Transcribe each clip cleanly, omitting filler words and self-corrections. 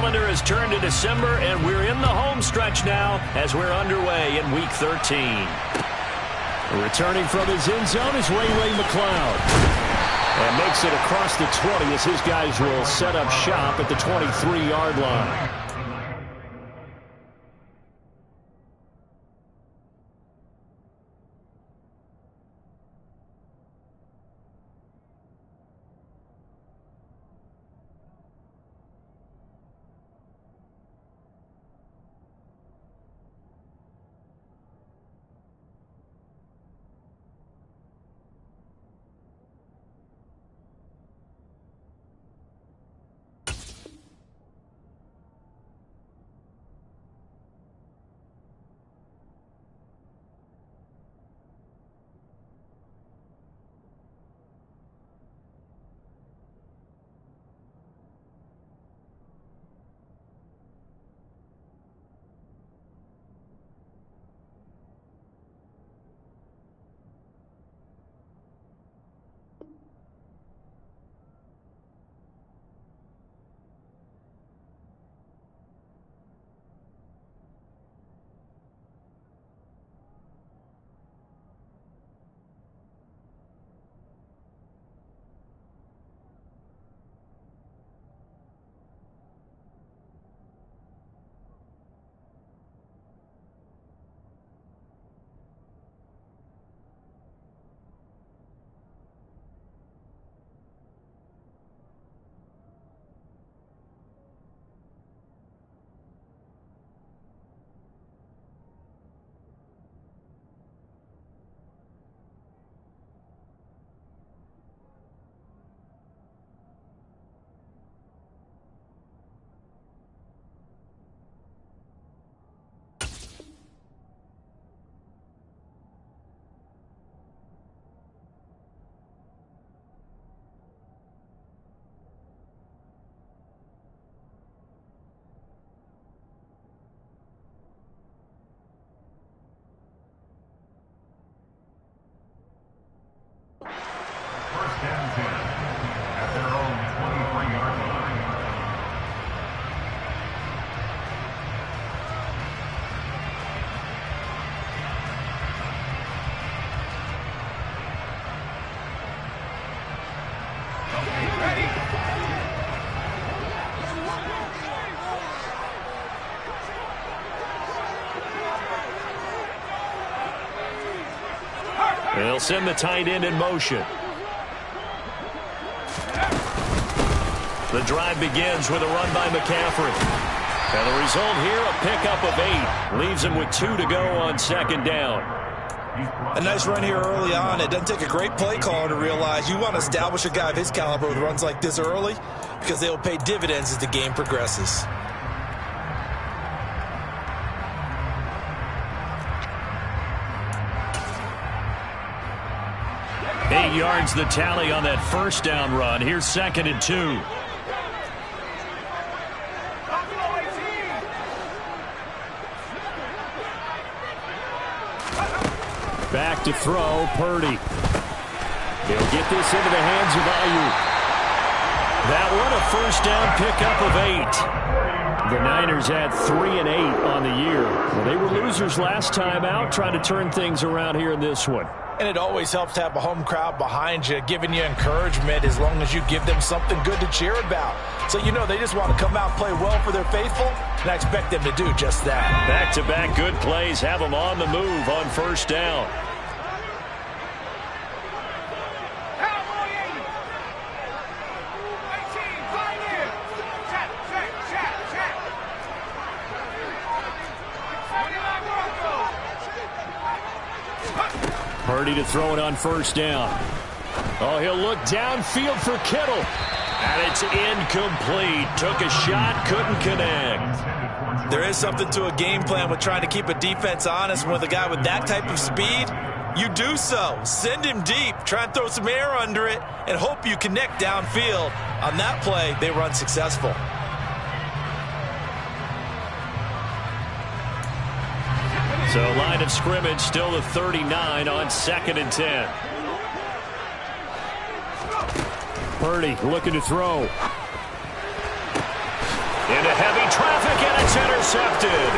calendar has turned to December, and we're in the home stretch now as we're underway in Week 13. Returning from his end zone is Ray McCloud. And makes it across the 20 as his guys will set up shop at the 23-yard line. They'll send the tight end in motion. The drive begins with a run by McCaffrey. And the result here, a pickup of 8. Leaves him with 2 to go on second down. A nice run here early on. It doesn't take a great play caller to realize you want to establish a guy of his caliber with runs like this early because they will pay dividends as the game progresses. Yards the tally on that first down run. Here's 2nd and 2. Back to throw, Purdy. He'll get this into the hands of Ayuk. That one a first down pickup of 8. The Niners had 3 and 8 on the year. Well, they were losers last time out, trying to turn things around here in this one. And it always helps to have a home crowd behind you, giving you encouragement as long as you give them something good to cheer about. So you know they just want to come out and play well for their faithful, and I expect them to do just that. Back-to-back good plays have them on the move on first down. Purdy to throw it on first down. Oh, he'll look downfield for Kittle. And it's incomplete. Took a shot, couldn't connect. There is something to a game plan with trying to keep a defense honest. With a guy with that type of speed, you do so. Send him deep. Try and throw some air under it and hope you connect downfield. On that play, they were unsuccessful. So line of scrimmage still the 39 on 2nd and 10. Purdy looking to throw. Into heavy traffic, and it's intercepted.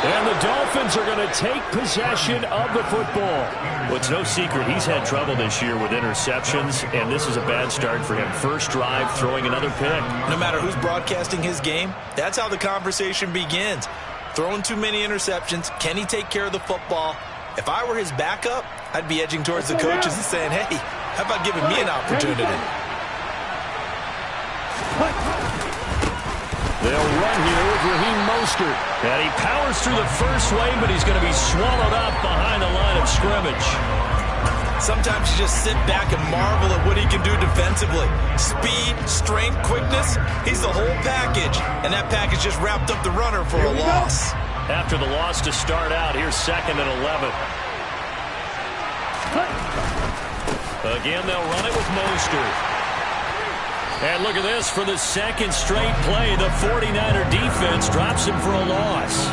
And the Dolphins are going to take possession of the football. Well, it's no secret he's had trouble this year with interceptions, and this is a bad start for him. First drive, throwing another pick. No matter who's broadcasting his game, that's how the conversation begins. Throwing too many interceptions, can he take care of the football? If I were his backup, I'd be edging towards the coaches and saying, hey, how about giving me an opportunity? They'll run here with Raheem Mostert. And he powers through the first wave, but he's going to be swallowed up behind the line of scrimmage. Sometimes you just sit back and marvel at what he can do defensively. Speed, strength, quickness, he's the whole package. And that package just wrapped up the runner for a loss. After the loss to start out, here's 2nd and 11. Again, they'll run it with Mostert. And look at this. For the second straight play, the 49er defense drops him for a loss.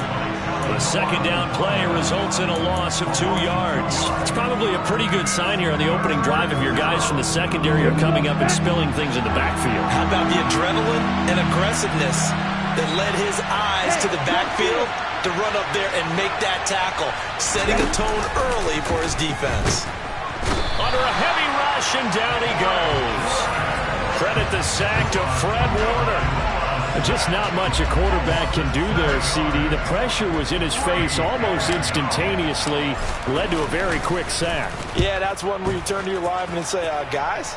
The second down play results in a loss of 2 yards. It's probably a pretty good sign here on the opening drive if your guys from the secondary are coming up and spilling things in the backfield. How about the adrenaline and aggressiveness that led his eyes to the backfield to run up there and make that tackle, setting a tone early for his defense. Under a heavy rush, and down he goes. Credit the sack to Fred Warner. Just not much a quarterback can do there, CD. The pressure was in his face almost instantaneously, led to a very quick sack. Yeah, that's one where you turn to your lineman and say, guys,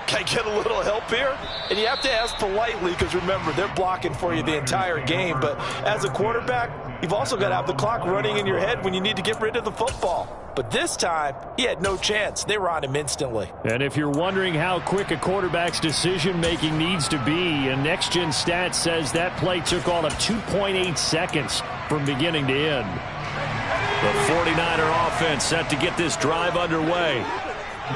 can I get a little help here? And you have to ask politely because, remember, they're blocking for you the entire game. But as a quarterback, you've also got to have the clock running in your head when you need to get rid of the football. But this time, he had no chance. They were on him instantly. And if you're wondering how quick a quarterback's decision-making needs to be, a next-gen stat says that play took all of 2.8 seconds from beginning to end. The 49er offense set to get this drive underway.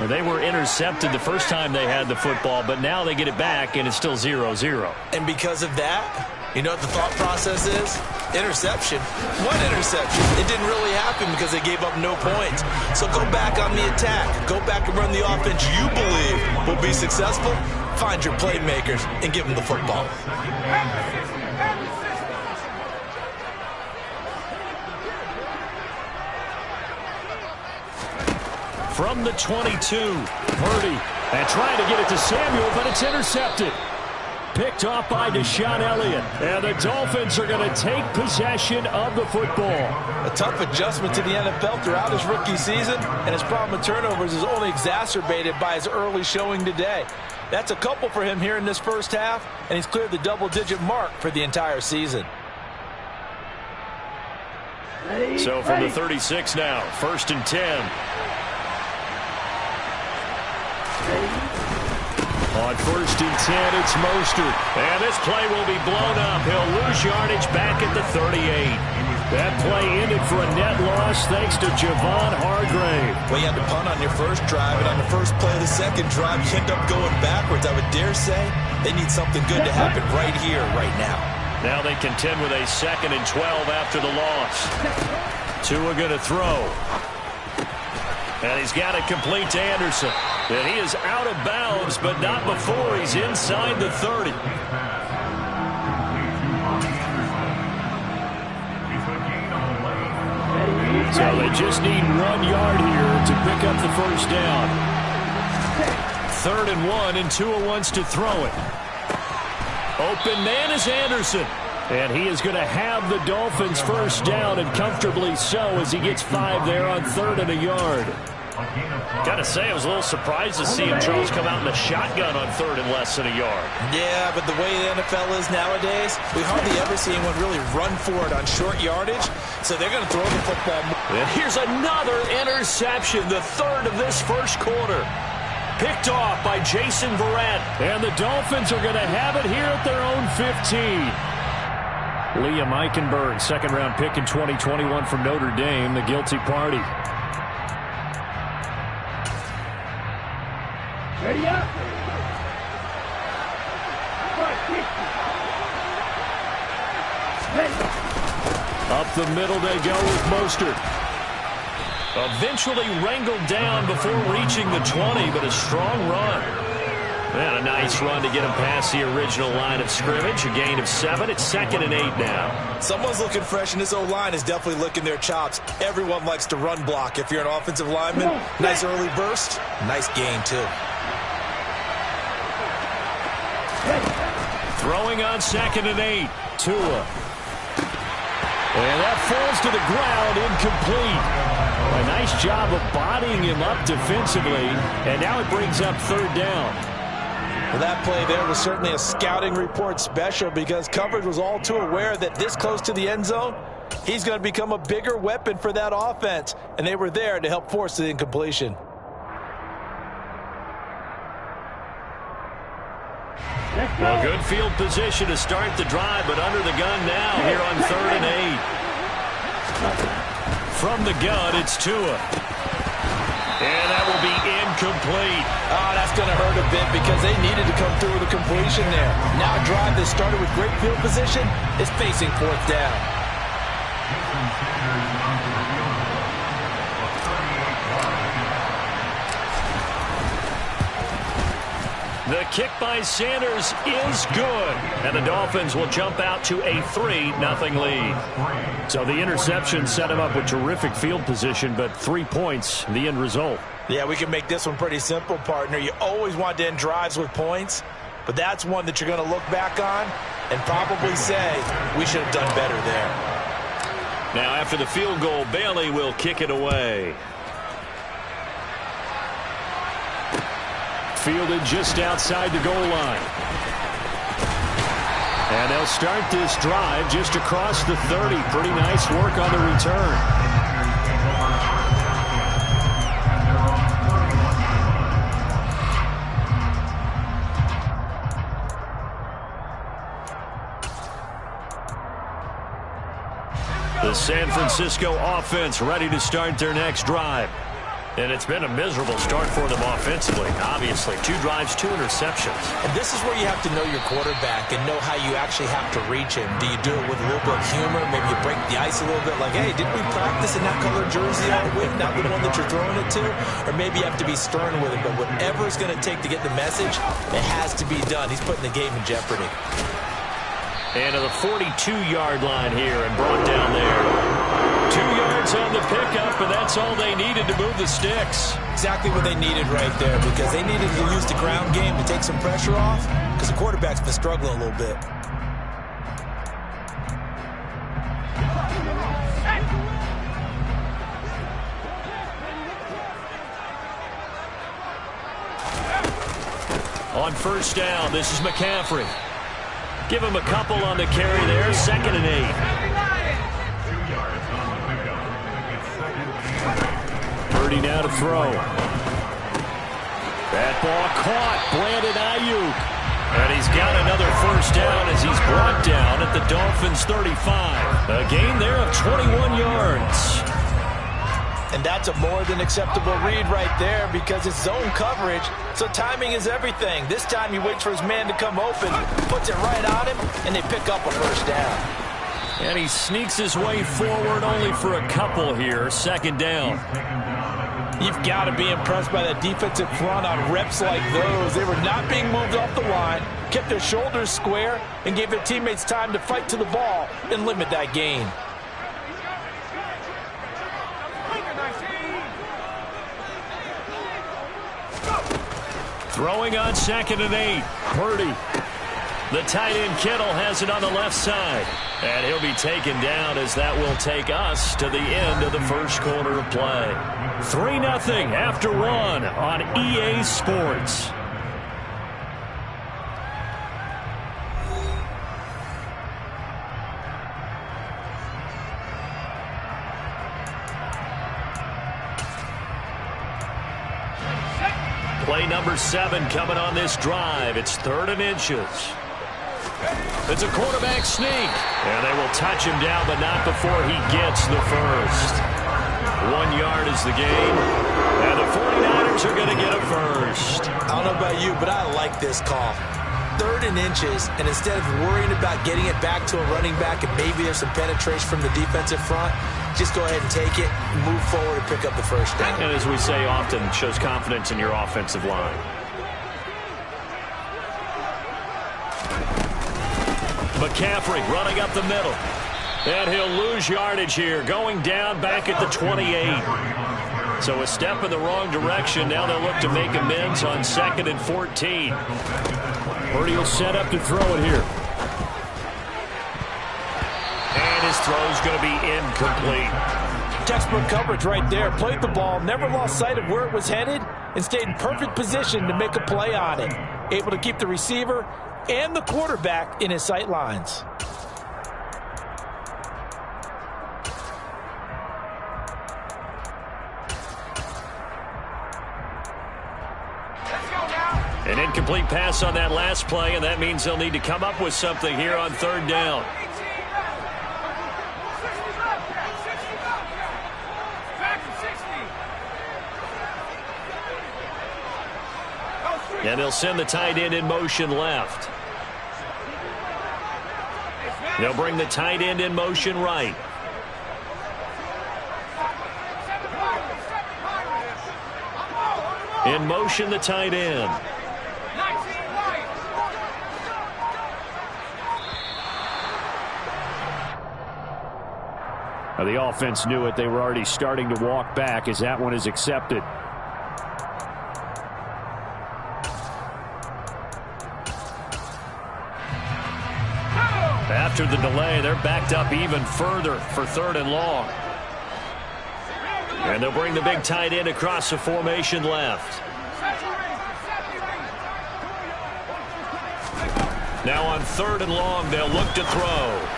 They were intercepted the first time they had the football, but now they get it back, and it's still 0-0. And because of that, you know what the thought process is? Interception. One interception. It didn't really happen because they gave up no points. So go back on the attack. Go back and run the offense you believe will be successful. Find your playmakers and give them the football. From the 22, Purdy. And trying to get it to Samuel, but it's intercepted. Picked off by Deshaun Elliott. And the Dolphins are going to take possession of the football. A tough adjustment to the NFL throughout his rookie season, and his problem with turnovers is only exacerbated by his early showing today. That's a couple for him here in this first half, and he's cleared the double-digit mark for the entire season. So from the 36 now, 1st and 10. On 1st and 10, it's Mostert. And this play will be blown up. He'll lose yardage back at the 38. That play ended for a net loss thanks to Javon Hargrave. Well, you had to punt on your first drive, and on the first play of the second drive, you end up going backwards. I would dare say they need something good to happen right here, right now. Now they contend with a 2nd and 12 after the loss. Tua going to throw. And he's got it complete to Anderson. And he is out of bounds, but not before he's inside the 30. So they just need 1 yard here to pick up the first down. 3rd and 1, and Tua wants to throw it. Open man is Anderson. And he is going to have the Dolphins first down, and comfortably so, as he gets 5 there on 3rd and a yard. Gotta say, I was a little surprised to see him, Charles, come out in a shotgun on 3rd and less than a yard. Yeah, but the way the NFL is nowadays, we hardly ever see anyone really run for it on short yardage, so they're going to throw the football. And here's another interception, the 3rd of this first quarter. Picked off by Jason Verrett. And the Dolphins are going to have it here at their own 15. Liam Eichenberg, 2nd-round pick in 2021 from Notre Dame, the guilty party. Ready up. Up the middle they go with Mostert. Eventually wrangled down before reaching the 20, but a strong run. And a nice run to get him past the original line of scrimmage. A gain of 7. It's 2nd and 8 now. Someone's looking fresh, and this O-line is definitely licking their chops. Everyone likes to run block. If you're an offensive lineman, nice early burst, nice gain, too. Throwing on 2nd and 8. Tua. And that falls to the ground, incomplete. A nice job of bodying him up defensively, and now it brings up 3rd down. Well, that play there was certainly a scouting report special because coverage was all too aware that this close to the end zone, he's going to become a bigger weapon for that offense, and they were there to help force the incompletion. Well, good field position to start the drive, but under the gun now here on 3rd and 8. From the gun, it's Tua. And that will be incomplete. Oh, that's going to hurt a bit because they needed to come through with a completion there. Now a drive that started with great field position is facing 4th down. The kick by Sanders is good. And the Dolphins will jump out to a 3-0 lead. So the interception set him up with terrific field position, but 3 points, the end result. Yeah, we can make this one pretty simple, partner. You always want to end drives with points, but that's one that you're going to look back on and probably say, we should have done better there. Now after the field goal, Bailey will kick it away. Fielded just outside the goal line. And they'll start this drive just across the 30. Pretty nice work on the return. The San Francisco offense ready to start their next drive. And it's been a miserable start for them offensively. Obviously, 2 drives, 2 interceptions. And this is where you have to know your quarterback and know how you actually have to reach him. Do you do it with a little bit of humor? Maybe you break the ice a little bit like, hey, didn't we practice in that color jersey all week, not the one that you're throwing it to? Or maybe you have to be stern with him. But whatever it's going to take to get the message, it has to be done. He's putting the game in jeopardy. And to the 42-yard line here and brought down there. 2 yards on the pickup, and that's all they needed to move the sticks. Exactly what they needed right there, because they needed to use the ground game to take some pressure off, because the quarterback's been struggling a little bit. On 1st down, this is McCaffrey. Give him a couple on the carry there, 2nd and 8. Purdy now to throw. That ball caught. Brandon Ayuk. And he's got another 1st down as he's brought down at the Dolphins' 35. A gain there of 21 yards. And that's a more than acceptable read right there because it's zone coverage, so timing is everything. This time he waits for his man to come open, puts it right on him, and they pick up a 1st down. And he sneaks his way forward only for a couple here. 2nd down. You've got to be impressed by that defensive front on reps like those. They were not being moved off the line, kept their shoulders square, and gave their teammates time to fight to the ball and limit that gain. Throwing on 2nd and 8. Purdy. The tight end Kittle has it on the left side. And he'll be taken down as that will take us to the end of the 1st quarter of play. 3-0 after 1 on EA Sports. Play number 7 coming on this drive. It's 3rd and inches. It's a quarterback sneak. And they will touch him down, but not before he gets the 1st. 1 yard is the gain. And the 49ers are going to get a 1st. I don't know about you, but I like this call. 3rd and inches, and instead of worrying about getting it back to a running back and maybe there's some penetration from the defensive front, just go ahead and take it, move forward, and pick up the 1st down. And as we say often, shows confidence in your offensive line. McCaffrey running up the middle. And he'll lose yardage here, going down back at the 28. So a step in the wrong direction. Now they'll look to make amends on 2nd and 14. Purdy will set up to throw it here. And his throw's going to be incomplete. Textbook coverage right there. Played the ball, never lost sight of where it was headed, and stayed in perfect position to make a play on it. Able to keep the receiver and the quarterback in his sight lines. An incomplete pass on that last play, and that means they'll need to come up with something here on 3rd down. And they'll send the tight end in motion left. They'll bring the tight end in motion right. In motion, the tight end. Now the offense knew it. They were already starting to walk back as that one is accepted. After the delay, they're backed up even further for 3rd and long. And they'll bring the big tight end across the formation left. Now on 3rd and long, they'll look to throw.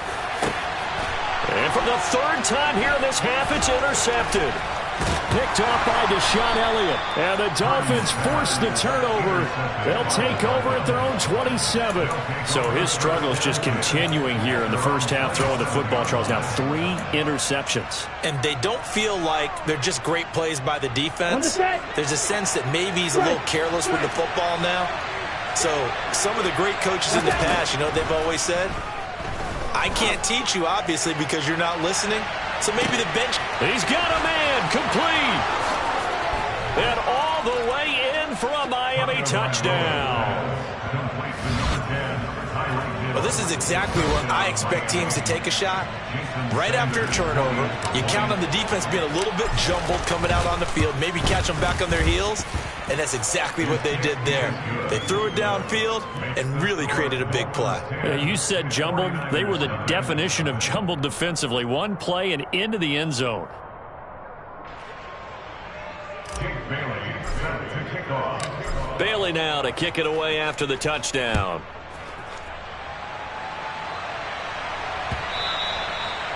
And for the 3rd time here in this half, it's intercepted. Picked off by Deshaun Elliott. And the Dolphins force the turnover. They'll take over at their own 27. So his struggle is just continuing here in the first half, throwing the football. Charles, now 3 interceptions. And they don't feel like they're just great plays by the defense. There's a sense that maybe he's a little careless with the football now. So some of the great coaches in the past, you know what they've always said? I can't teach you, obviously, because you're not listening. So maybe the bench. He's got a man complete. And all the way in for a Miami touchdown. Well, this is exactly where I expect teams to take a shot. Right after a turnover, you count on the defense being a little bit jumbled coming out on the field, maybe catch them back on their heels, and that's exactly what they did there. They threw it downfield and really created a big play. You said jumbled. They were the definition of jumbled defensively. One play and into the end zone. Bailey now to kick it away after the touchdown.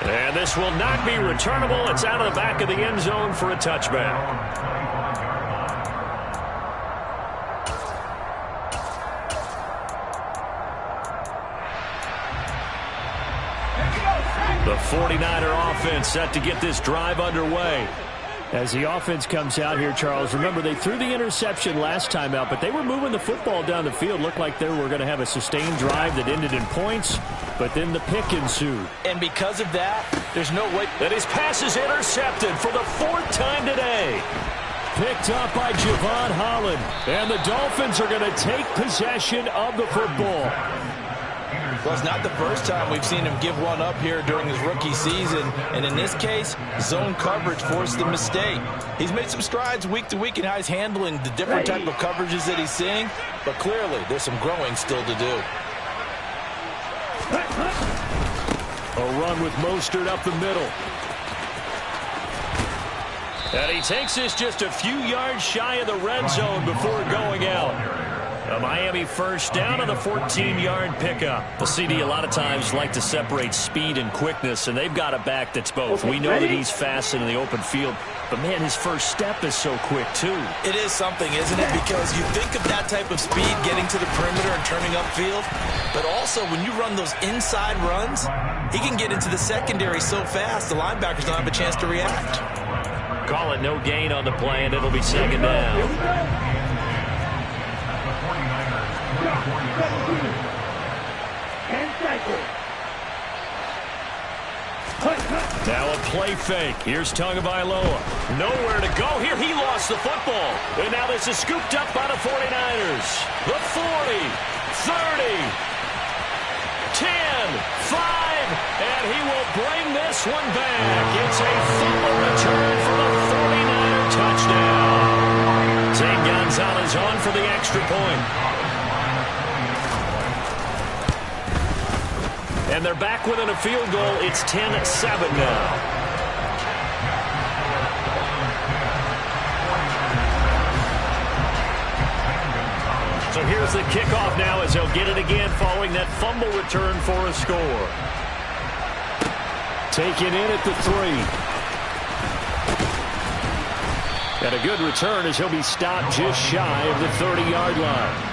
And this will not be returnable. It's out of the back of the end zone for a touchback. The 49er offense set to get this drive underway. As the offense comes out here, Charles, remember they threw the interception last time out, but they were moving the football down the field. Looked like they were going to have a sustained drive that ended in points, but then the pick ensued. And because of that, there's no way that his pass is intercepted for the 4th time today. Picked up by Javon Holland, and the Dolphins are going to take possession of the football. Well, it's not the first time we've seen him give one up here during his rookie season. And in this case, zone coverage forced the mistake. He's made some strides week to week in how he's handling the different type of coverages that he's seeing. But clearly, there's some growing still to do. A run with Mostert up the middle. And he takes this just a few yards shy of the red zone before going out. A Miami first down on the 14-yard pickup. The CD a lot of times like to separate speed and quickness, and they've got a back that's both. We know that he's fast in the open field, but, man, his first step is so quick, too. It is something, isn't it? Because you think of that type of speed getting to the perimeter and turning upfield, but also when you run those inside runs, he can get into the secondary so fast the linebackers don't have a chance to react. Call it no gain on the play, and it'll be 2nd down. Now a play fake. Here's Tagovailoa. Nowhere to go here. He lost the football. And now this is scooped up by the 49ers. The 40, 30, 10. 5, and he will bring this one back. It's a fumble return for the 49er touchdown. Zane Gonzalez on for the extra point. And they're back within a field goal. It's 10-7 now. So here's the kickoff now as they'll get it again following that fumble return for a score. Taken in at the 3. And a good return as he'll be stopped just shy of the 30-yard line.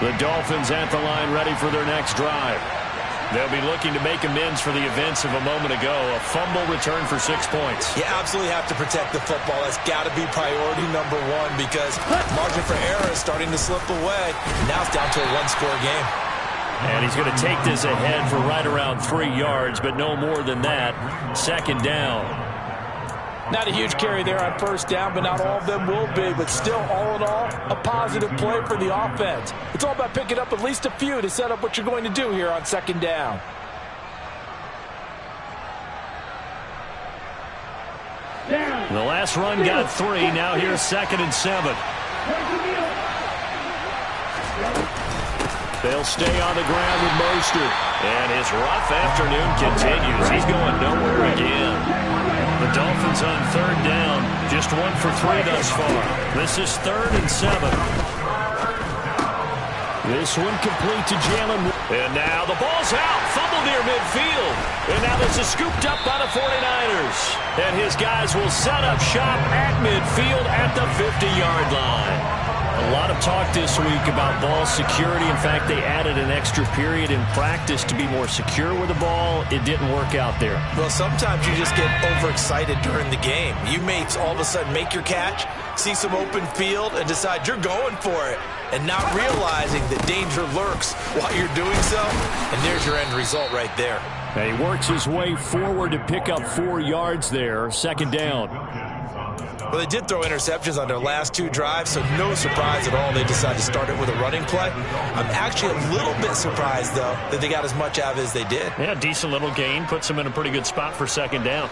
The Dolphins at the line ready for their next drive. They'll be looking to make amends for the events of a moment ago. A fumble return for 6 points. You absolutely have to protect the football. That's got to be priority number one because margin for error is starting to slip away. Now it's down to a one-score game. And he's going to take this ahead for right around 3 yards, but no more than that. Second down. Not a huge carry there on first down, but not all of them will be. But still, all in all, a positive play for the offense. It's all about picking up at least a few to set up what you're going to do here on second down. The last run got 3. Now here's 2nd and 7. They'll stay on the ground with Mostert. And his rough afternoon continues. He's going nowhere again. The Dolphins on third down. Just 1 for 3 thus far. This is 3rd and 7. This one complete to Jalen. And now the ball's out. Fumble near midfield. And now this is scooped up by the 49ers. And his guys will set up shop at midfield at the 50-yard line. A lot of talk this week about ball security. In fact, they added an extra period in practice to be more secure with the ball. It didn't work out there. Well, sometimes you just get overexcited during the game. You may all of a sudden make your catch, see some open field, and decide you're going for it, and not realizing that danger lurks while you're doing so. And there's your end result right there. And he works his way forward to pick up 4 yards there. Second down. Well, they did throw interceptions on their last 2 drives, so no surprise at all they decided to start it with a running play. I'm actually a little bit surprised, though, that they got as much out of it as they did. Yeah, decent little gain. Puts them in a pretty good spot for second down.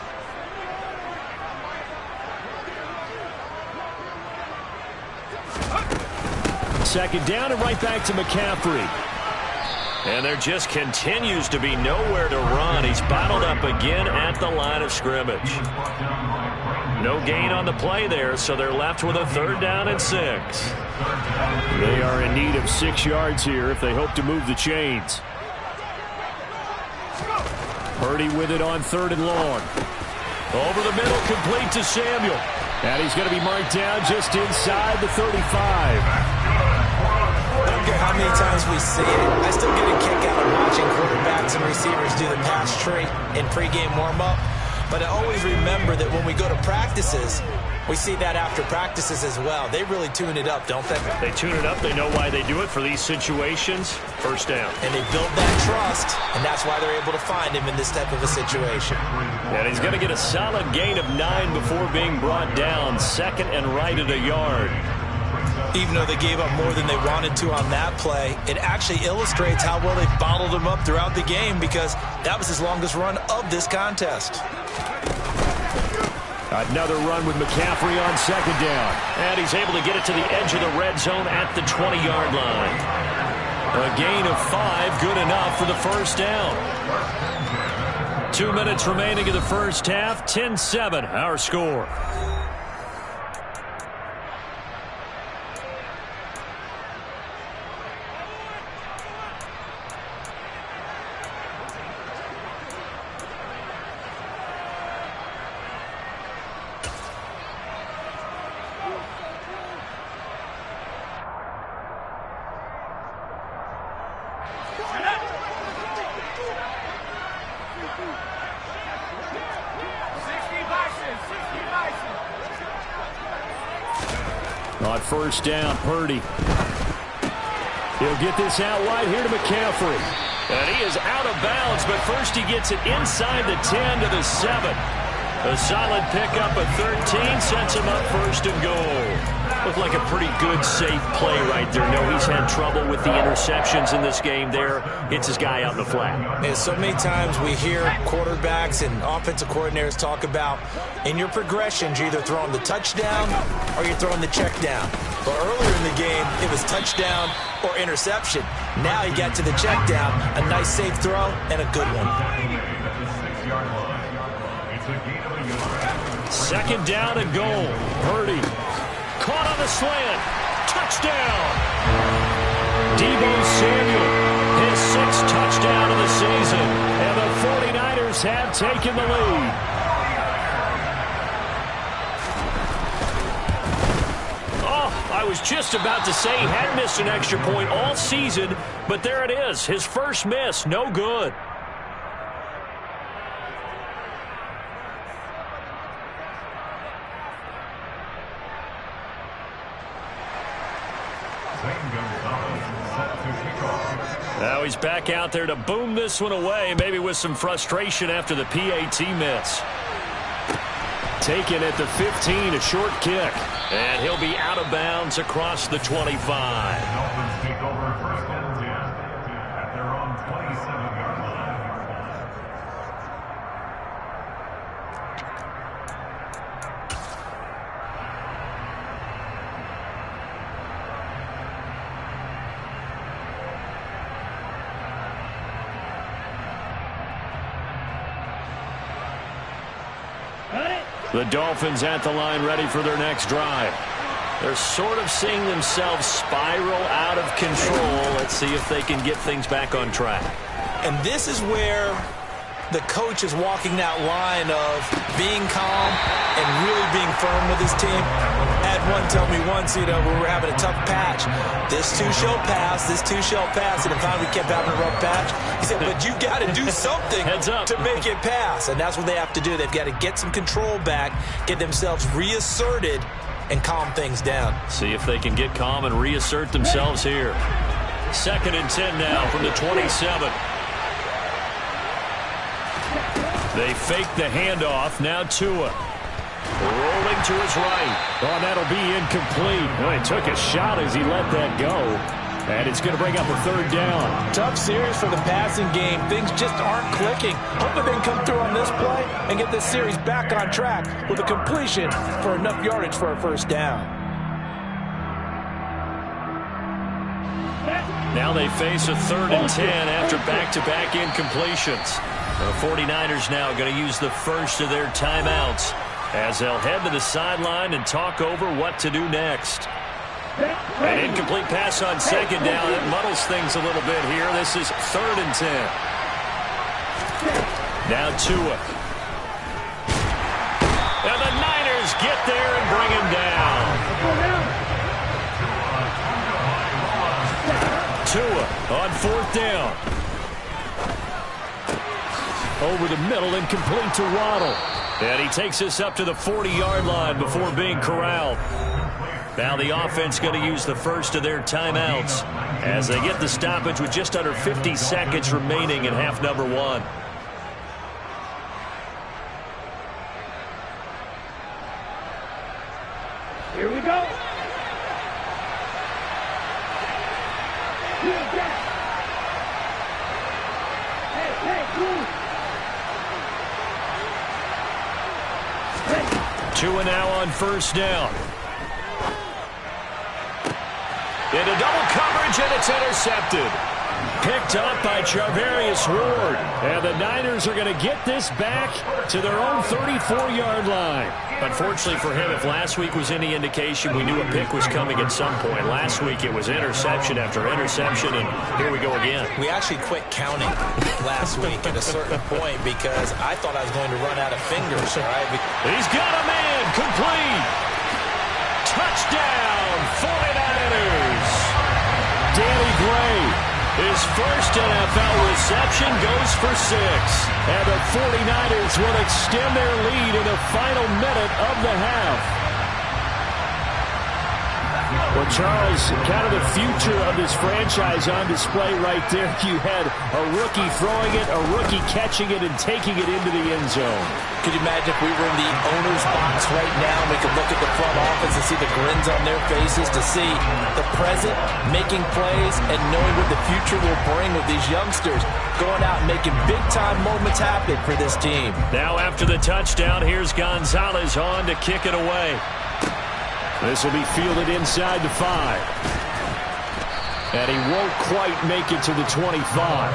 Second down and right back to McCaffrey. And there just continues to be nowhere to run. He's bottled up again at the line of scrimmage. No gain on the play there, so they're left with a 3rd down and 6. They are in need of 6 yards here if they hope to move the chains. Purdy with it on 3rd and long. Over the middle, complete to Samuel. And he's going to be marked down just inside the 35. I don't care how many times we see it. I still get a kick out of watching quarterbacks and receivers do the pass trait in pregame warm-up. But I always remember that when we go to practices, we see that after practices as well. They really tune it up, don't they? They tune it up. They know why they do it for these situations. First down. And they build that trust, and that's why they're able to find him in this type of a situation. And he's going to get a solid gain of 9 before being brought down. 2nd and right at a yard. Even though they gave up more than they wanted to on that play, it actually illustrates how well they bottled him up throughout the game because that was his longest run of this contest. Another run with McCaffrey on second down. And he's able to get it to the edge of the red zone at the 20-yard line. A gain of 5, good enough for the first down. 2 minutes remaining in the first half. 10-7, our score. On first down, Purdy. He'll get this out wide here to McCaffrey. And he is out of bounds, but first he gets it inside the 10 to the 7. A solid pickup of 13 sets him up first and goal. Looked like a pretty good, safe play right there. No, he's had trouble with the interceptions in this game there. Hits his guy out in the flat. And so many times we hear quarterbacks and offensive coordinators talk about in your progressions, you're either throwing the touchdown or you're throwing the check down. But earlier in the game, it was touchdown or interception. Now he got to the check down, a nice safe throw, and a good one. Second down and goal. Purdy. Caught on the slant. Touchdown. Deebo Samuel. His 6th touchdown of the season. And the 49ers have taken the lead. Oh, I was just about to say he had missed an extra point all season, but there it is. His first miss. No good. Now he's back out there to boom this one away, maybe with some frustration after the PAT miss. Taken at the 15, a short kick. And he'll be out of bounds across the 25. Dolphins take over first and 10 at their own 27-yard line. The Dolphins at the line ready for their next drive. They're sort of seeing themselves spiral out of control. Let's see if they can get things back on track. And this is where the coach is walking that line of being calm and really being firm with his team. I had one tell me once, when we were having a tough patch, this too shall pass, this too shall pass, and finally we kept having a rough patch. He said, but you got to do something to make it pass, and that's what they have to do. They've got to get some control back, get themselves reasserted, and calm things down. See if they can get calm and reassert themselves here. 2nd and 10 now from the 27. They fake the handoff. Now Tua. Rolling to his right. Oh, that'll be incomplete. Oh, he took a shot as he let that go. And it's going to bring up a 3rd down. Tough series for the passing game. Things just aren't clicking. Hopefully they can come through on this play and get this series back on track with a completion for enough yardage for a 1st down. Now they face a 3rd and 10 after back-to-back incompletions. The 49ers now going to use the first of their timeouts as they'll head to the sideline and talk over what to do next. An incomplete pass on 2nd down. That muddles things a little bit here. This is 3rd and 10. Now Tua. And the Niners get there and bring him down. Tua on 4th down. Over the middle, incomplete to Waddle. And he takes us up to the 40-yard line before being corralled. Now the offense going to use the first of their timeouts as they get the stoppage with just under 50 seconds remaining in half number 1. Here we go. Tua now on 1st down. Into double coverage, and it's intercepted. Picked up by Charvarius Ward. And the Niners are going to get this back to their own 34-yard line. Unfortunately for him, if last week was any indication, we knew a pick was coming at some point. Last week it was interception after interception, and here we go again. We actually quit counting last week at a certain point because I thought I was going to run out of fingers. Right? He's got a man, complete. Touchdown, 49ers. Danny Gray. His first NFL reception goes for 6. And the 49ers will extend their lead in the final minute of the half. Well, Charles, kind of the future of this franchise on display right there. You had a rookie throwing it, a rookie catching it, and taking it into the end zone. Could you imagine if we were in the owner's box right now and we could look at the front office and see the grins on their faces, to see the present making plays and knowing what the future will bring with these youngsters going out and making big-time moments happen for this team. Now after the touchdown, here's Gonzalez on to kick it away. This will be fielded inside the 5. And he won't quite make it to the 25.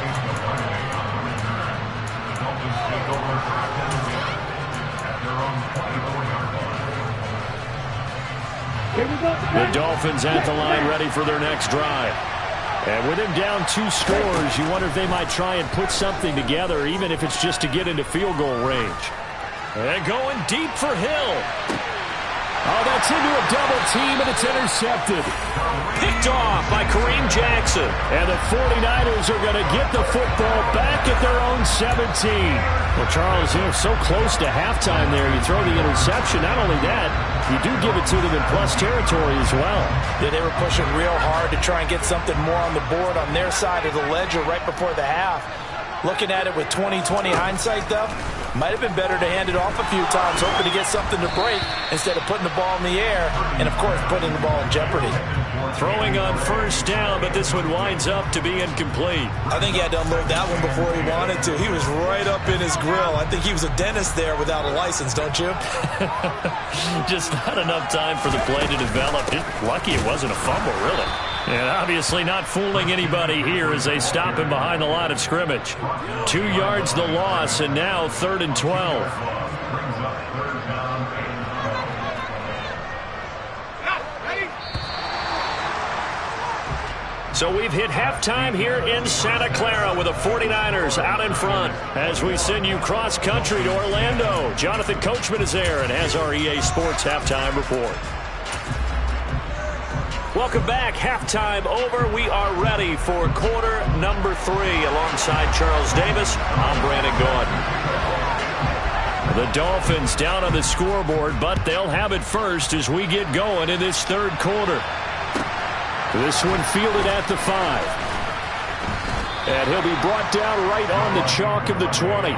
The Dolphins at the line ready for their next drive. And with him down 2 scores, you wonder if they might try and put something together, even if it's just to get into field goal range. And going deep for Hill. Oh, that's into a double team, and it's intercepted. Picked off by Kareem Jackson. And the 49ers are going to get the football back at their own 17. Well, Charles, so close to halftime there. You throw the interception. Not only that, you do give it to them in plus territory as well. Yeah, they were pushing real hard to try and get something more on the board on their side of the ledger right before the half. Looking at it with 20/20 hindsight, though, might have been better to hand it off a few times, hoping to get something to break instead of putting the ball in the air and, of course, putting the ball in jeopardy. Throwing on first down, but this one winds up to be incomplete. I think he had to unload that one before he wanted to. He was right up in his grill. I think he was a dentist there without a license, don't you? Just not enough time for the play to develop. Just lucky it wasn't a fumble, really. And obviously not fooling anybody here as they stop him behind the line of scrimmage. 2 yards the loss, and now 3rd and 12. So we've hit halftime here in Santa Clara with the 49ers out in front. As we send you cross-country to Orlando, Jonathan Coachman is there and has our EA Sports halftime report. Welcome back. Halftime over. We are ready for quarter number 3. Alongside Charles Davis, I'm Brandon Gaudin. The Dolphins down on the scoreboard, but they'll have it first as we get going in this 3rd quarter. This one fielded at the 5. And he'll be brought down right on the chalk of the 20.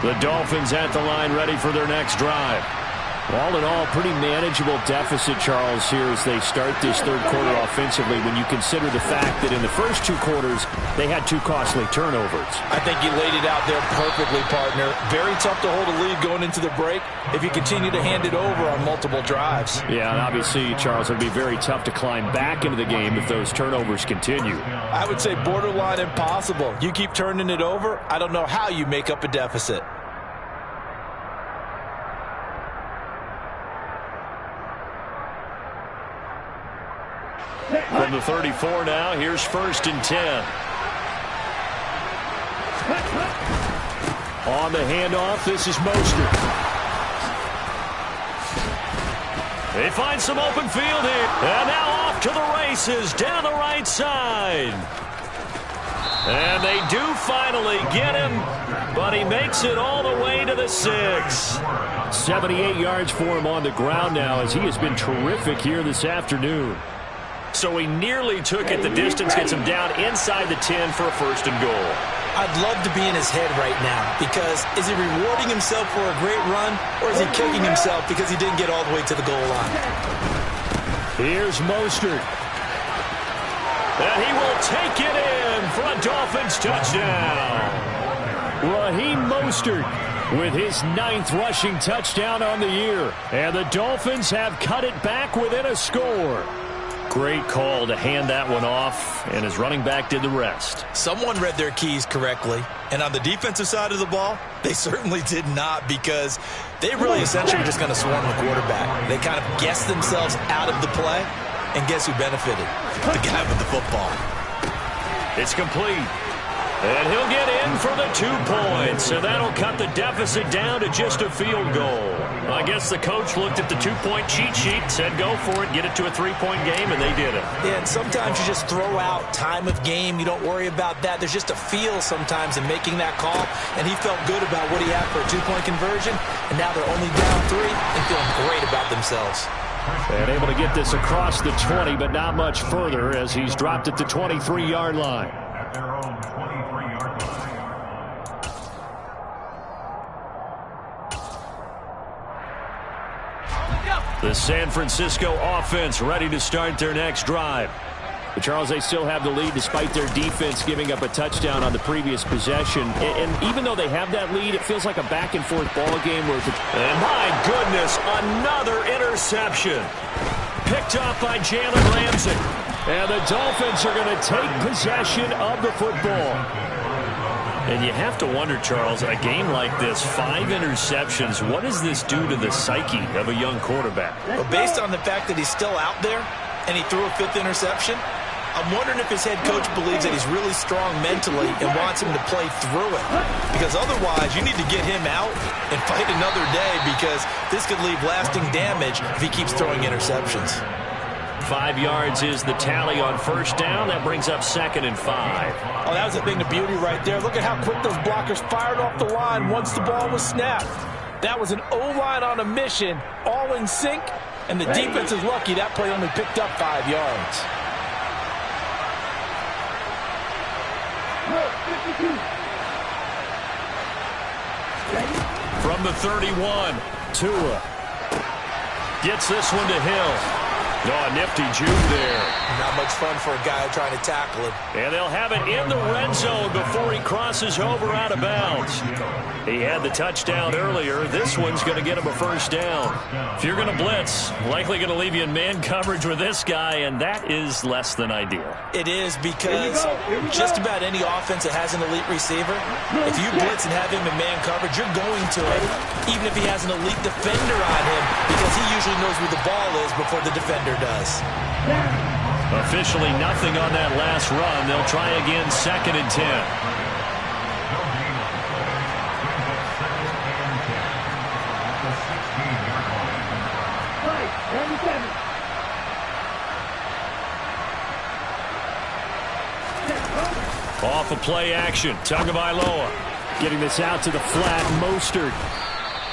The Dolphins at the line ready for their next drive. All in all, pretty manageable deficit, Charles, here as they start this 3rd quarter offensively when you consider the fact that in the first 2 quarters, they had 2 costly turnovers. I think you laid it out there perfectly, partner. Very tough to hold a lead going into the break if you continue to hand it over on multiple drives. Yeah, and obviously, Charles, it would be very tough to climb back into the game if those turnovers continue. I would say borderline impossible. You keep turning it over, I don't know how you make up a deficit. From the 34 now, here's 1st and 10. On the handoff, this is Mostert. They find some open field here. And now off to the races down the right side. And they do finally get him, but he makes it all the way to the 6. 78 yards for him on the ground now as he has been terrific here this afternoon. So he nearly took it the distance, gets him down inside the 10 for a 1st and goal. I'd love to be in his head right now because is he rewarding himself for a great run or is he kicking himself because he didn't get all the way to the goal line? Here's Mostert. And he will take it in for a Dolphins touchdown. Raheem Mostert with his 9th rushing touchdown on the year. And the Dolphins have cut it back within a score. Great call to hand that one off, and his running back did the rest. Someone read their keys correctly, and on the defensive side of the ball, they certainly did not because they really essentially were just going to swarm the quarterback. They kind of guessed themselves out of the play, and guess who benefited? The guy with the football. It's complete. And he'll get in for the 2 points. And that'll cut the deficit down to just a field goal. I guess the coach looked at the 2-point cheat sheet, said go for it, get it to a 3-point game, and they did it. Yeah, and sometimes you just throw out time of game. You don't worry about that. There's just a feel sometimes in making that call. And he felt good about what he had for a 2-point conversion. And now they're only down 3 and feeling great about themselves. And able to get this across the 20, but not much further as he's dropped at the 23-yard line. At their own 23-yard line. The San Francisco offense ready to start their next drive. But Charles, they still have the lead despite their defense giving up a touchdown on the previous possession. And even though they have that lead, it feels like a back-and-forth ball game. And my goodness, another interception. Picked off by Jalen Ramsey. And the Dolphins are going to take possession of the football. And you have to wonder, Charles, a game like this, 5 interceptions, what does this do to the psyche of a young quarterback? Well, based on the fact that he's still out there and he threw a 5th interception, I'm wondering if his head coach believes that he's really strong mentally and wants him to play through it. Because otherwise, you need to get him out and fight another day because this could leave lasting damage if he keeps throwing interceptions. 5 yards is the tally on first down. That brings up 2nd and 5. Oh, that was a thing of beauty right there. Look at how quick those blockers fired off the line once the ball was snapped. That was an O-line on a mission, all in sync, and the defense is lucky that play only picked up 5 yards. From the 31, Tua gets this one to Hill. Oh, a nifty juke there. Not much fun for a guy trying to tackle him. And they'll have it in the red zone before he crosses over out of bounds. He had the touchdown earlier. This one's going to get him a first down. If you're going to blitz, likely going to leave you in man coverage with this guy, and that is less than ideal. It is because just about any offense that has an elite receiver, if you blitz and have him in man coverage, you're going to it, even if he has an elite defender on him, because he usually knows where the ball is before the defender does. Officially nothing on that last run. They'll try again, 2nd and 10. Off of play action, Tagovailoa getting this out to the flat, Mostert.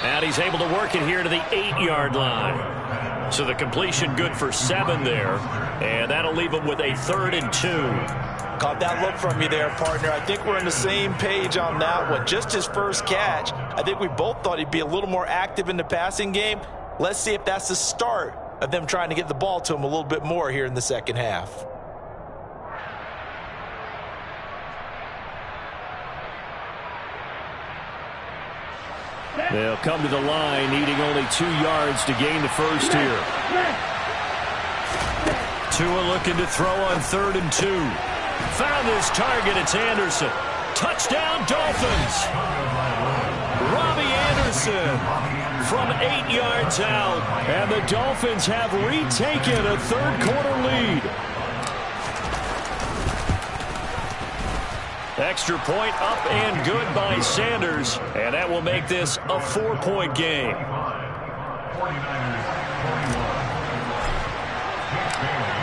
And he's able to work it here to the 8-yard line. So the completion good for 7 there. And that'll leave him with a 3rd and 2. Caught that look from you there, partner. I think we're on the same page on that one. Just his first catch. I think we both thought he'd be a little more active in the passing game. Let's see if that's the start of them trying to get the ball to him a little bit more here in the second half. They'll come to the line, needing only 2 yards to gain the first here. Tua looking to throw on 3rd and 2. Found his target, it's Anderson. Touchdown, Dolphins! Robbie Anderson from 8 yards out. And the Dolphins have retaken a 3rd-quarter lead. Extra point up and good by Sanders. And that will make this a 4-point game.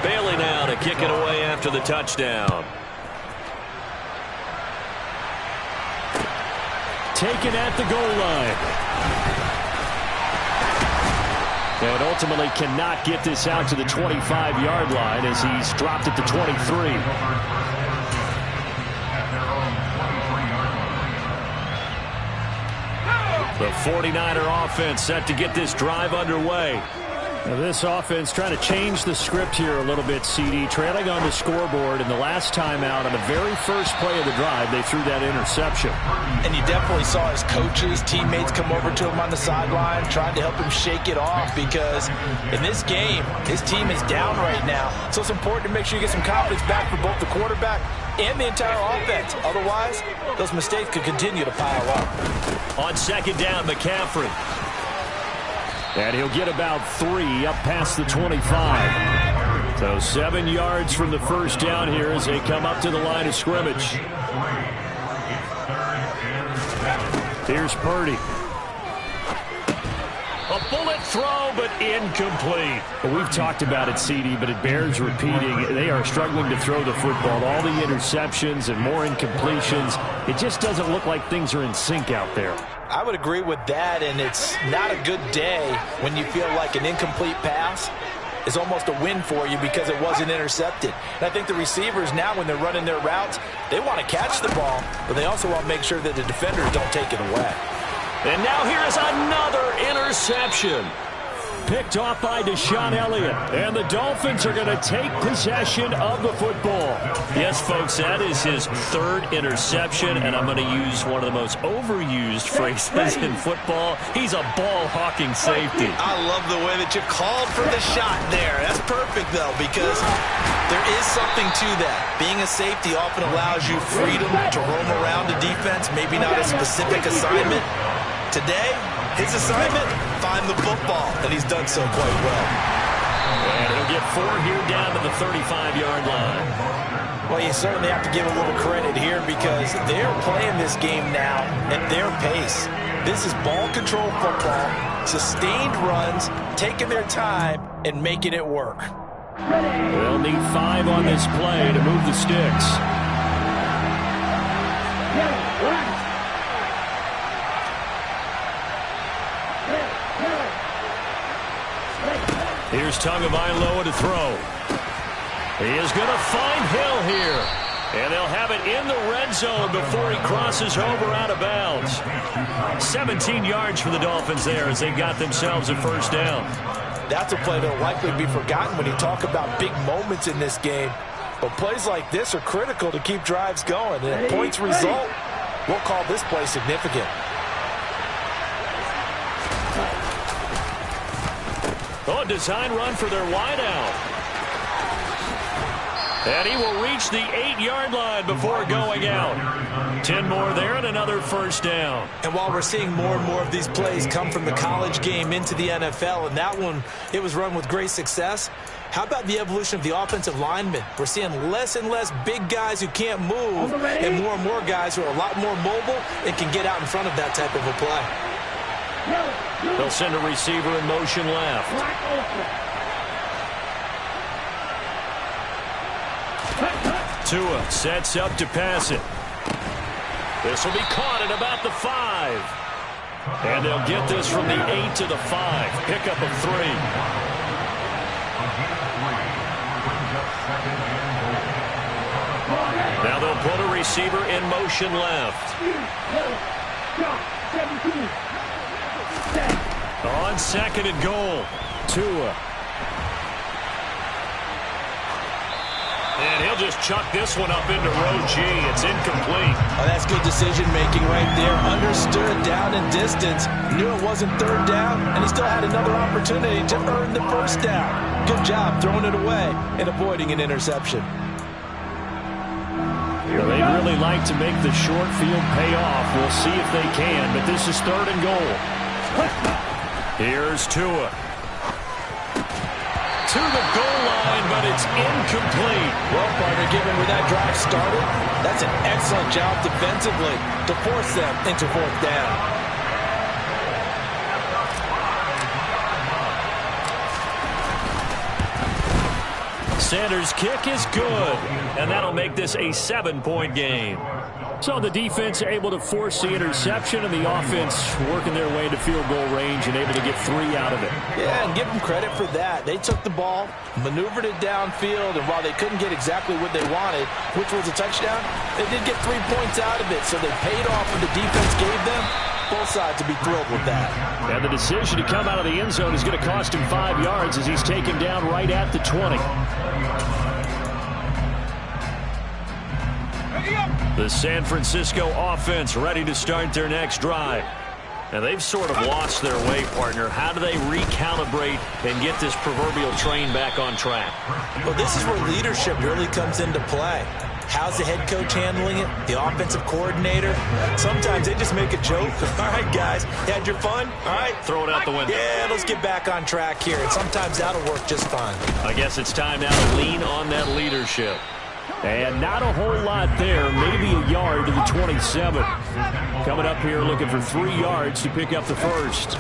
Bailey now to kick it away after the touchdown. Taken at the goal line. And ultimately cannot get this out to the 25-yard line as he's dropped at the 23. The 49er offense set to get this drive underway. Now this offense trying to change the script here a little bit, CD. Trailing on the scoreboard, and the last time out on the very first play of the drive, they threw that interception. And you definitely saw his coaches, teammates come over to him on the sideline, trying to help him shake it off because in this game, his team is down right now. So it's important to make sure you get some confidence back for both the quarterback and the entire offense. Otherwise, those mistakes could continue to pile up. On 2nd down, McCaffrey. And he'll get about 3 up past the 25. So 7 yards from the first down here as they come up to the line of scrimmage. Here's Purdy. A bullet throw, but incomplete. Well, we've talked about it, CD, but it bears repeating. They are struggling to throw the football. All the interceptions and more incompletions. It just doesn't look like things are in sync out there. I would agree with that, and it's not a good day when you feel like an incomplete pass is almost a win for you because it wasn't intercepted. And I think the receivers now, when they're running their routes, they want to catch the ball, but they also want to make sure that the defenders don't take it away. And now here is another interception. Picked off by Deshaun Elliott. And the Dolphins are going to take possession of the football. Yes, folks, that is his third interception, and I'm going to use one of the most overused phrases in football. He's a ball-hawking safety. I love the way that you called for the shot there. That's perfect, though, because there is something to that. Being a safety often allows you freedom to roam around the defense, maybe not a specific assignment. Today, his assignment, find the football, and he's done so quite well. And he'll get 4 here down to the 35-yard line. Well, you certainly have to give a little credit here because they're playing this game now at their pace. This is ball control football, sustained runs, taking their time, and making it work. They'll need 5 on this play to move the sticks. Here's Tagovailoa to throw. He is going to find Hill here. And they'll have it in the red zone before he crosses over out of bounds. 17 yards for the Dolphins there as they got themselves a first down. That's a play that will likely be forgotten when you talk about big moments in this game. But plays like this are critical to keep drives going. And if points result, we'll call this play significant. Oh, design run for their wideout. And he will reach the 8-yard line before going out. 10 more there and another first down. And while we're seeing more and more of these plays come from the college game into the NFL, and that one, it was run with great success, how about the evolution of the offensive linemen? We're seeing less and less big guys who can't move and more guys who are a lot more mobile and can get out in front of that type of a play. They'll send a receiver in motion left. Tua sets up to pass it. This will be caught at about the 5. And they'll get this from the 8 to the 5. Pickup of 3. Now they'll put a receiver in motion left. On 2nd and goal, Tua. And he'll just chuck this one up into row G. It's incomplete. Oh, that's good decision-making right there. Understood down and distance. Knew it wasn't third down, and he still had another opportunity to earn the first down. Good job throwing it away and avoiding an interception. They'd really like to make the short field pay off. We'll see if they can, but this is 3rd and goal. Here's Tua. To the goal line, but it's incomplete. Well, partner, given where that drive started, that's an excellent job defensively to force them into 4th down. Sanders' kick is good, and that'll make this a 7-point game. So the defense able to force the interception, and the offense working their way to field goal range and able to get 3 out of it. Yeah, and give them credit for that. They took the ball, maneuvered it downfield, and while they couldn't get exactly what they wanted, which was a touchdown, they did get 3 points out of it, so they paid off what the defense gave them. Both sides to be thrilled with that. And the decision to come out of the end zone is going to cost him 5 yards as he's taken down right at the 20. The San Francisco offense ready to start their next drive. And they've sort of lost their way, partner. How do they recalibrate and get this proverbial train back on track? Well, this is where leadership really comes into play. How's the head coach handling it? The offensive coordinator? Sometimes they just make a joke. All right, guys, you had your fun? All right. Throw it out the window. Yeah, let's get back on track here. And sometimes that'll work just fine. I guess it's time now to lean on that leadership. And not a whole lot there, maybe a yard to the 27. Coming up here looking for 3 yards to pick up the first.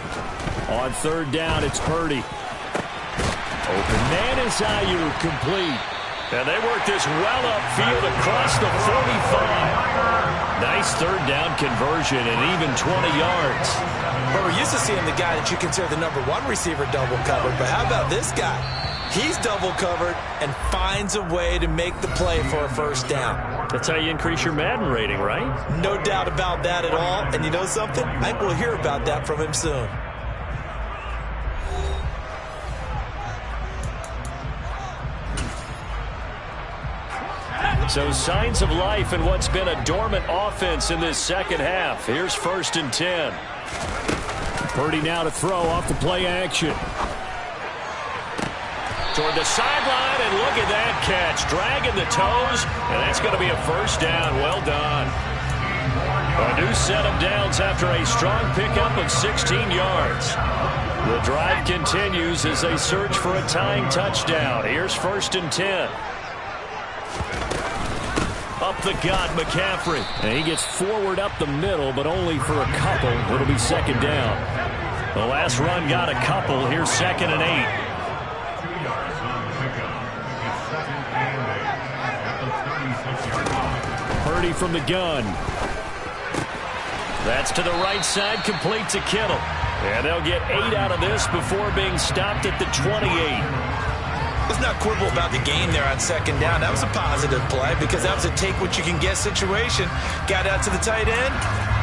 On third down, it's Purdy. Open man is Ayuk, complete. And they work this well upfield across the 45. Nice third down conversion and even 20 yards. But we're used to seeing the guy that you consider the number 1 receiver double covered. But how about this guy? He's double covered and finds a way to make the play for a first down. That's how you increase your Madden rating, right? No doubt about that at all. And you know something? I think we'll hear about that from him soon. So signs of life in what's been a dormant offense in this second half. Here's 1st and 10. Purdy now to throw off the play action. Toward the sideline, and look at that catch. Dragging the toes, and that's going to be a first down. Well done. A new set of downs after a strong pickup of 16 yards. The drive continues as they search for a tying touchdown. Here's 1st and 10. Up the gut, McCaffrey. And he gets forward up the middle, but only for a couple. It'll be 2nd down. The last run got a couple. Here's 2nd and 8. Purdy from the gun. That's to the right side, complete to Kittle. And they'll get 8 out of this before being stopped at the 28. Let's not quibble about the gain there on 2nd down. That was a positive play because that was a take-what-you-can-get situation. Got out to the tight end.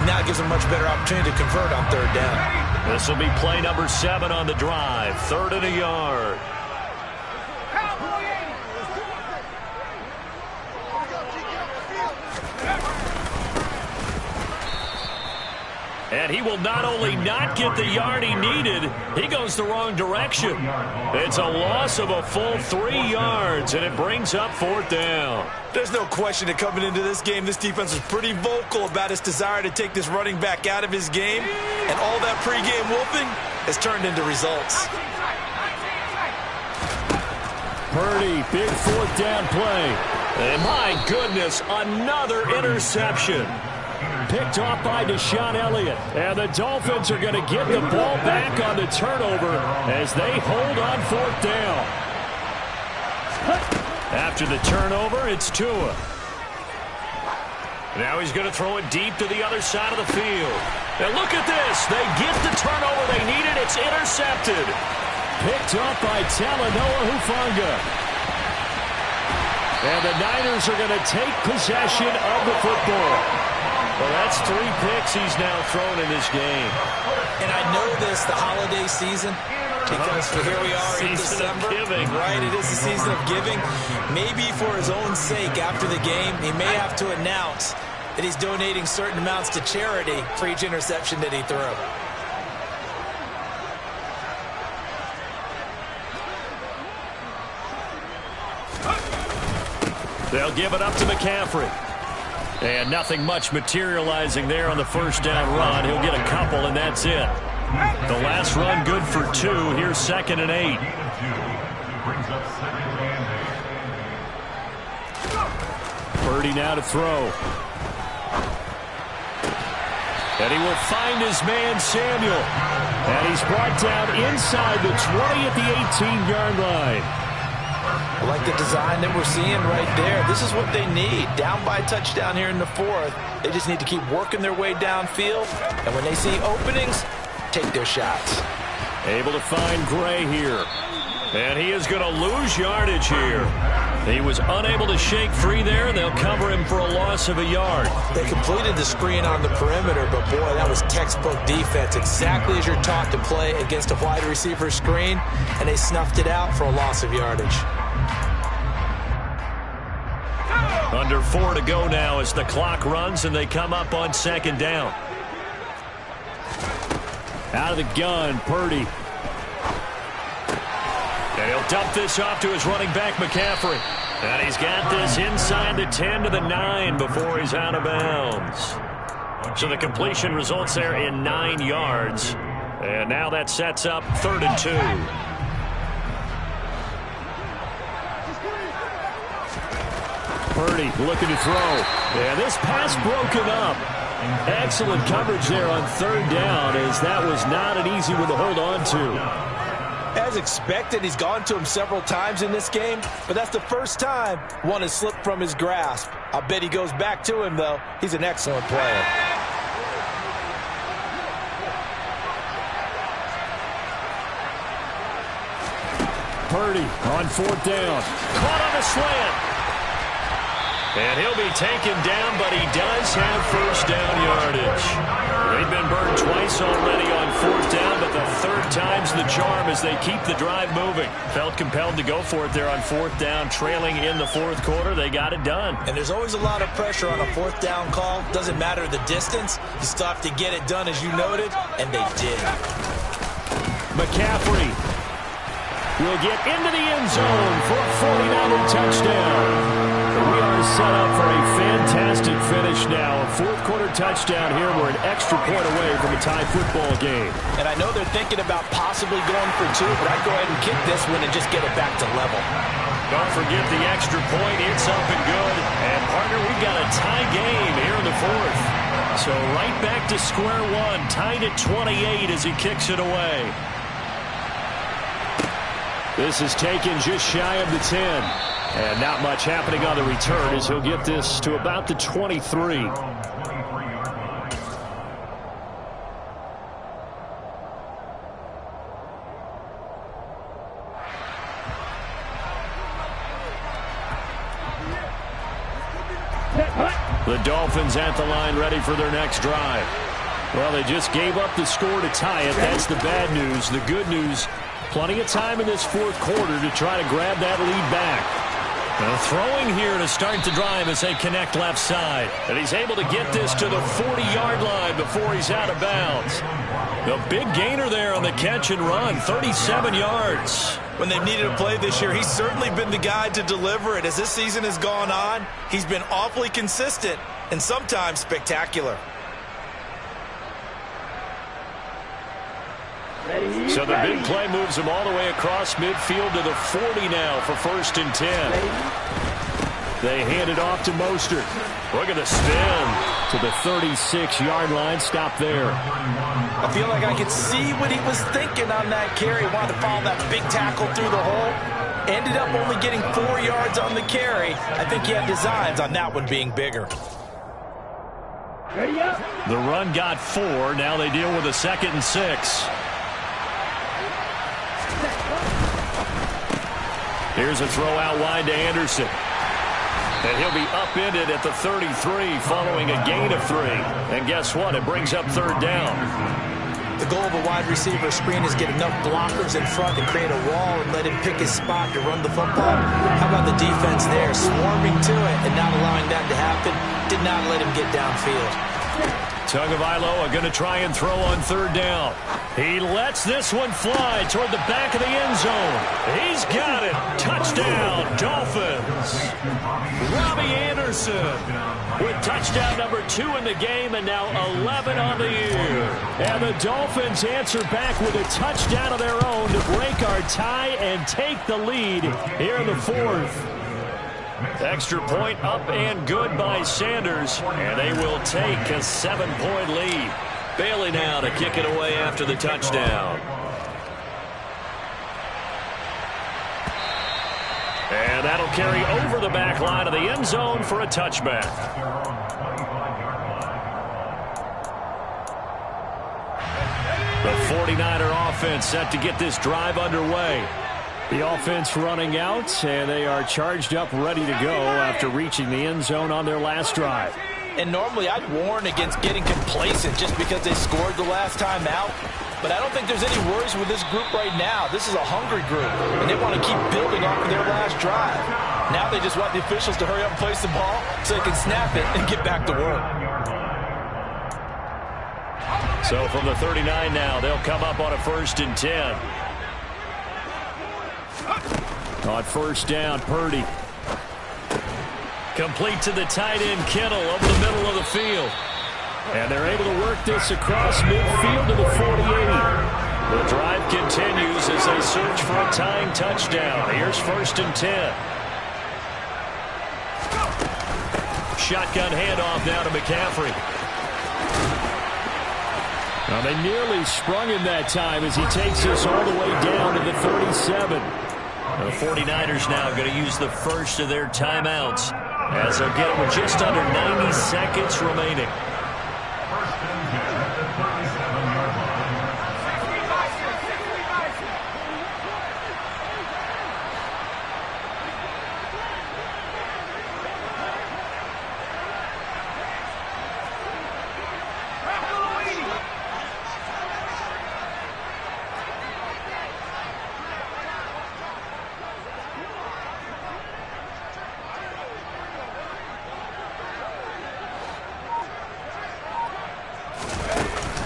Now it gives them a much better opportunity to convert on 3rd down. This will be play number 7 on the drive. 3rd and a yard. And he will not only not get the yard he needed, he goes the wrong direction. It's a loss of a full 3 yards, and it brings up 4th down. There's no question that coming into this game, this defense was pretty vocal about its desire to take this running back out of his game, and all that pregame whooping has turned into results. Purdy, big 4th down play. And my goodness, another interception. Picked off by Deshaun Elliott. And the Dolphins are going to get the ball back on the turnover as they hold on 4th down. After the turnover, it's Tua. Now he's going to throw it deep to the other side of the field. And look at this. They get the turnover they needed. It's intercepted. Picked up by Talanoa Hufanga. And the Niners are going to take possession of the football. Well, that's 3 picks he's now thrown in this game. And I know this, the holiday season, because here we are in December. Right, it is the season of giving. Maybe for his own sake after the game, he may have to announce that he's donating certain amounts to charity for each interception that he threw. They'll give it up to McCaffrey. And nothing much materializing there on the 1st down run. He'll get a couple, and that's it. The last run good for 2. Here's 2nd and 8. Purdy now to throw. And he will find his man, Samuel. And he's brought down inside the 20 at the 18-yard line. I like the design that we're seeing right there. This is what they need. Down by a touchdown here in the 4th. They just need to keep working their way downfield. And when they see openings, take their shots. Able to find Gray here. And he is going to lose yardage here. He was unable to shake free there. They'll cover him for a loss of a yard. They completed the screen on the perimeter, but boy, that was textbook defense. Exactly as you're taught to play against a wide receiver screen, and they snuffed it out for a loss of yardage. Under 4 to go now as the clock runs and they come up on 2nd down. Out of the gun, Purdy. And he'll dump this off to his running back, McCaffrey. And he's got this inside the 10 to the 9 before he's out of bounds. So the completion results there in 9 yards. And now that sets up 3rd and 2. Purdy looking to throw. And this pass broken up. Excellent coverage there on third down, as that was not an easy one to hold on to. As expected, he's gone to him several times in this game, but that's the first time one has slipped from his grasp. I bet he goes back to him, though. He's an excellent player. Purdy on fourth down. Caught on a slant. And he'll be taken down, but he does have first down yardage. They've been burned twice already on fourth down, but the third time's the charm as they keep the drive moving. Felt compelled to go for it there on fourth down, trailing in the fourth quarter. They got it done. And there's always a lot of pressure on a fourth down call. Doesn't matter the distance. You still have to get it done, as you noted, and they did. McCaffrey will get into the end zone for a 49er touchdown. We are set up for a fantastic finish now. A fourth-quarter touchdown here. We're an extra point away from a tie football game. And I know they're thinking about possibly going for two, but I'd go ahead and kick this one and just get it back to level. Don't forget the extra point. It's up and good. And, partner, we've got a tie game here in the fourth. So right back to square one. Tied at 28 as he kicks it away. This is taken just shy of the 10. And not much happening on the return as he'll get this to about the 23. The Dolphins at the line ready for their next drive. Well, they just gave up the score to tie it. That's the bad news. The good news, plenty of time in this fourth quarter to try to grab that lead back. Now throwing here to start the drive as they connect left side. And he's able to get this to the 40-yard line before he's out of bounds. The big gainer there on the catch and run, 37 yards. When they've needed a play this year, he's certainly been the guy to deliver it. As this season has gone on, he's been awfully consistent and sometimes spectacular. So the big play moves him all the way across midfield to the 40 now for 1st and 10. They hand it off to Mostert. Look at the spin to the 36-yard line. Stop there. I feel like I could see what he was thinking on that carry. Wanted to follow that big tackle through the hole. Ended up only getting 4 yards on the carry. I think he had designs on that one being bigger. The run got 4. Now they deal with a 2nd and 6. Here's a throw out wide to Anderson. And he'll be upended at the 33 following a gain of 3. And guess what? It brings up 3rd down. The goal of a wide receiver screen is get enough blockers in front to create a wall and let him pick his spot to run the football. How about the defense there, swarming to it and not allowing that to happen? Did not let him get downfield. Tagovailoa going to try and throw on 3rd down. He lets this one fly toward the back of the end zone. He's got it. Touchdown, Dolphins. Robbie Anderson with touchdown number 2 in the game and now 11 on the year. And the Dolphins answer back with a touchdown of their own to break our tie and take the lead here in the fourth. Extra point up and good by Sanders, and they will take a 7-point lead. Bailey now to kick it away after the touchdown. And that'll carry over the back line of the end zone for a touchback. The 49er offense set to get this drive underway. The offense running out, and they are charged up, ready to go after reaching the end zone on their last drive. And normally I'd warn against getting complacent just because they scored the last time out. But I don't think there's any worries with this group right now. This is a hungry group, and they want to keep building off of their last drive. Now they just want the officials to hurry up and place the ball so they can snap it and get back to work. So from the 39 now, they'll come up on a 1st and 10. On 1st down, Purdy. Complete to the tight end, Kittle, over the middle of the field. And they're able to work this across midfield to the 48. The drive continues as they search for a tying touchdown. Here's 1st and 10. Shotgun handoff now to McCaffrey. Now they nearly sprung him that time as he takes us all the way down to the 37. The 49ers now going to use the first of their timeouts as they'll get it with just under 90 seconds remaining. First and 10 at the 37-yard line.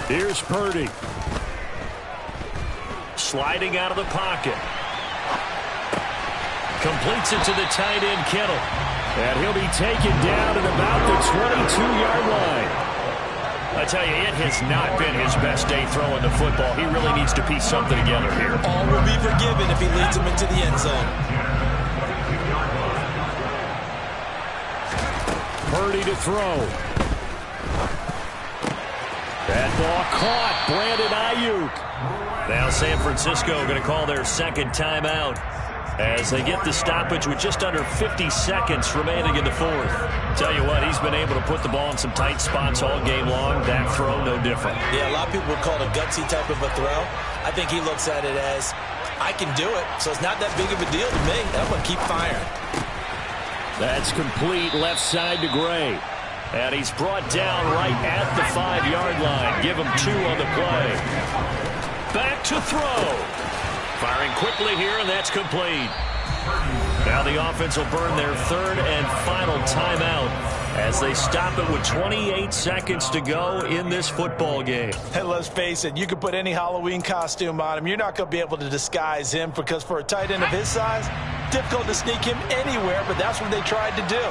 Here's Purdy. Sliding out of the pocket. Completes it to the tight end, Kittle. And he'll be taken down at about the 22-yard line. I tell you, it has not been his best day throwing the football. He really needs to piece something together here. All will be forgiven if he leads them into the end zone. Purdy to throw. That ball caught. Brandon Ayuk. Now San Francisco going to call their second timeout as they get the stoppage with just under 50 seconds remaining in the fourth. Tell you what, he's been able to put the ball in some tight spots all game long. That throw, no different. Yeah, a lot of people would call it a gutsy type of a throw. I think he looks at it as, I can do it, so it's not that big of a deal to me. I'm going to keep firing. That's complete left side to Gray. And he's brought down right at the 5-yard line. Give him 2 on the play. Back to throw. Firing quickly here, and that's complete. Now the offense will burn their third and final timeout as they stop it with 28 seconds to go in this football game. Hey, let's face it, you could put any Halloween costume on him. You're not going to be able to disguise him because for a tight end of his size, difficult to sneak him anywhere, but that's what they tried to do.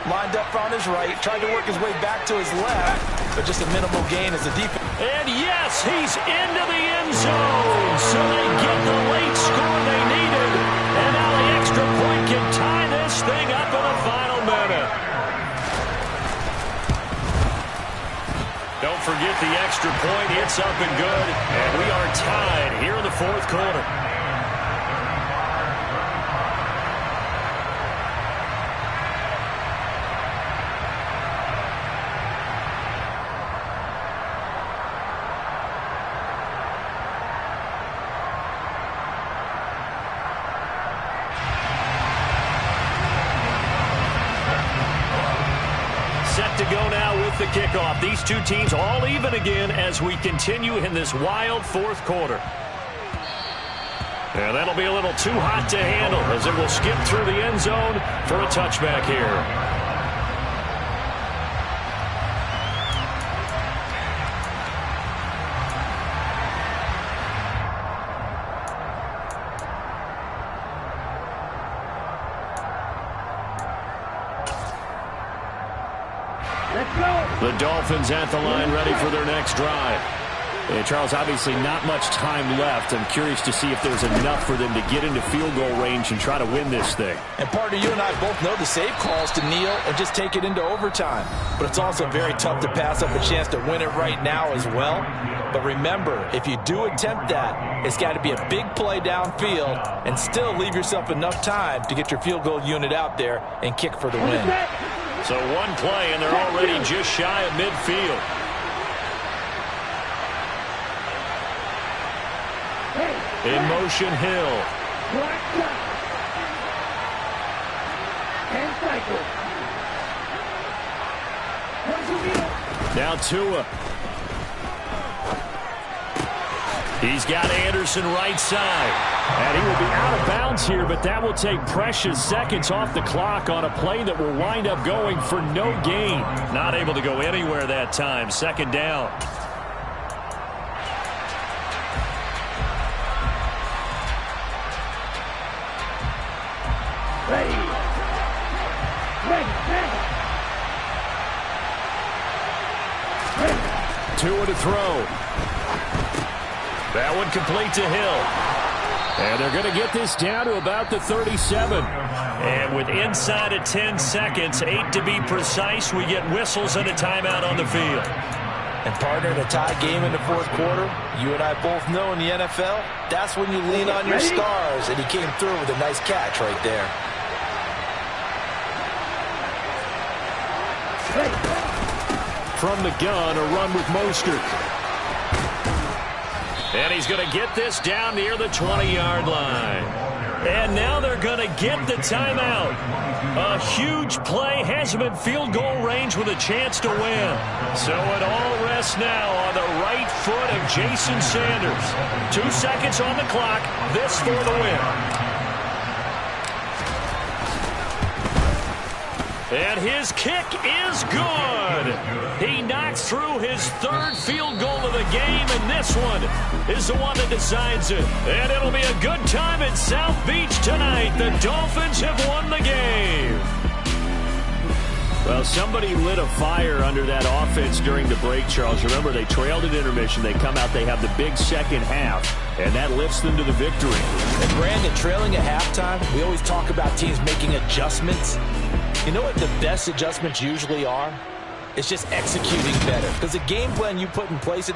Lined up on his right, tried to work his way back to his left, but just a minimal gain as a defense. And yes, he's into the end zone. So they get the late score they needed. And now the extra point can tie this thing up in the final minute. Don't forget the extra point. It's up and good. And we are tied here in the fourth quarter. To go now with the kickoff. These two teams all even again as we continue in this wild fourth quarter. And that'll be a little too hot to handle as it will skip through the end zone for a touchback here. The Dolphins at the line ready for their next drive. And Charles, obviously not much time left. I'm curious to see if there's enough for them to get into field goal range and try to win this thing. And partner, you and I both know the safe calls to kneel and just take it into overtime. But it's also very tough to pass up a chance to win it right now as well. But remember, if you do attempt that, it's got to be a big play downfield and still leave yourself enough time to get your field goal unit out there and kick for the win. So one play, and they're already just shy of midfield. In motion, Hill. Now Tua. He's got Anderson right side. And he will be out of bounds here, but that will take precious seconds off the clock on a play that will wind up going for no gain. Not able to go anywhere that time. Second down. Tua to throw. That one complete to Hill. And they're going to get this down to about the 37. And with inside of 10 seconds, 8 to be precise, we get whistles and a timeout on the field. And partner, in a tie game in the fourth quarter, you and I both know in the NFL, that's when you lean on your stars. And he came through with a nice catch right there. From the gun, a run with Mostert. And he's going to get this down near the 20-yard line. And now they're going to get the timeout. A huge play has him in field goal range with a chance to win. So it all rests now on the right foot of Jason Sanders. 2 seconds on the clock. This for the win. And his kick is good. He knocks through his third field goal of the game, and this one is the one that decides it. And it'll be a good time at South Beach tonight. The Dolphins have won the game. Well, somebody lit a fire under that offense during the break, Charles. Remember, they trailed at intermission. They come out, they have the big second half, and that lifts them to the victory. And Brandon, trailing at halftime, we always talk about teams making adjustments. You know what the best adjustments usually are? It's just executing better. Because the game plan you put in place at the